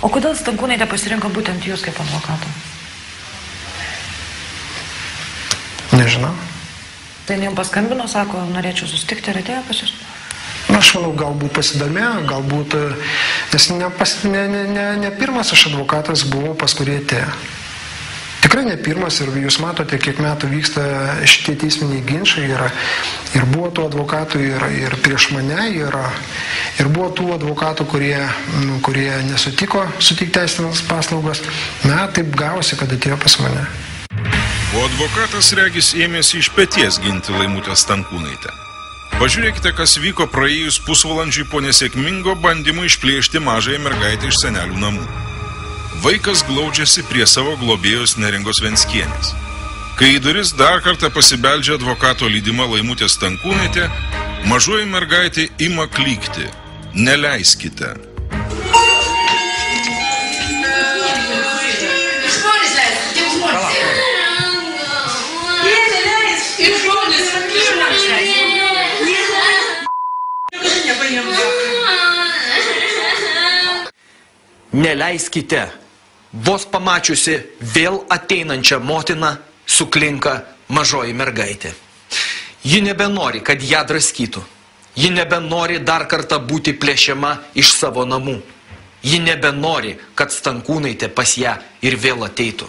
O kodėl Stankūnaitė pasirinko būtent jūs kaip advokatą? Nežinau. Tai jums paskambino, sako, norėčiau susitikti ir atėjo pas jūs? Aš manau, galbūt pasidomėjo, galbūt, nes ne pirmas aš advokatas buvau, pas kurį atėjo. Tikrai ne pirmas ir jūs matote, kiek metų vyksta šitie teisminiai ginčai ir buvo tų advokatų ir prieš mane, ir buvo tų advokatų, kurie nesutiko sutikti teisinės paslaugas. Na, taip gavosi, kad atėjo pas mane. O advokatas regis ėmėsi iš peties ginti Laimutę Stankūnaitę. Pažiūrėkite, kas vyko praėjus pusvalandžiui po nesėkmingo bandymo išplėšti mažąją mergaitę iš senelių namų. Vaikas glaudžiasi prie savo globėjos Neringos Venckienės. Kai į duris dar kartą pasibeldžia advokato lydima Laimutė Stankūnaitė, mažoji mergaitė ima klykti. Neleiskite. Neleiskite. Vos pamačiusi vėl ateinančią motiną suklinka mažoji mergaitė. Ji nebenori, kad ją draskytų. Ji nebenori dar kartą būti plėšiama iš savo namų. Ji nebenori, kad Stankūnaitė pas ją ir vėl ateitų.